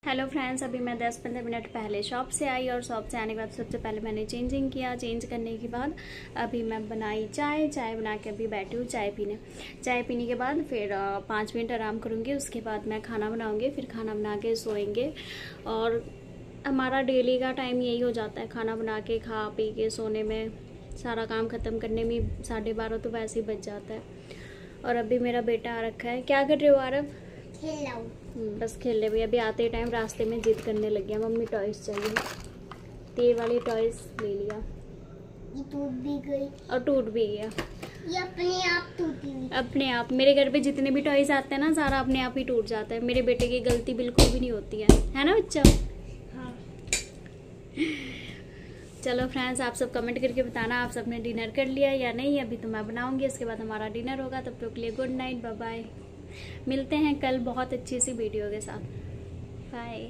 Hello friends, अभी मैं 10-15 minute पहले शॉप से आई और शॉप से आने के बाद सबसे पहले मैंने चेंजिंग किया। चेंज करने के बाद अभी मैं बनाई चाय बना के अभी बैठी हूँ चाय पीने के बाद फिर 5 मिनट आराम करूँगी। उसके बाद मैं खाना बनाऊँगी, फिर खाना बना के सोएंगे। और हमारा डेली का टाइम यही हो जाता है, खाना बना के खा पी के सोने में, सारा काम ख़त्म करने में 12:30 तो वैसे ही बच जाता है। और अभी मेरा बेटा आ रखा है। क्या कर रहे हो आरव? खेल रहा हूँ। बस खेल रहे भैया। अभी आते टाइम रास्ते में जिद करने लग गया, मम्मी टॉयज चाहिए। तो ये वाली टॉयज ले लिया, ये टूट भी गई और टूट भी गया। ये अपने आप टूटी हुई। अपने आप मेरे घर पे जितने भी टॉयज आते हैं ना, सारा अपने आप ही टूट जाता है। मेरे बेटे की गलती बिल्कुल भी नहीं होती है ना बच्चा? हाँ। चलो फ्रेंड्स, आप सब कमेंट करके बताना आप सबने डिनर कर लिया या नहीं। अभी तो मैं बनाऊंगी, उसके बाद हमारा डिनर होगा। तब तक के लिए गुड नाइट, बाय बाय। मिलते हैं कल बहुत अच्छी सी वीडियो के साथ। बाय।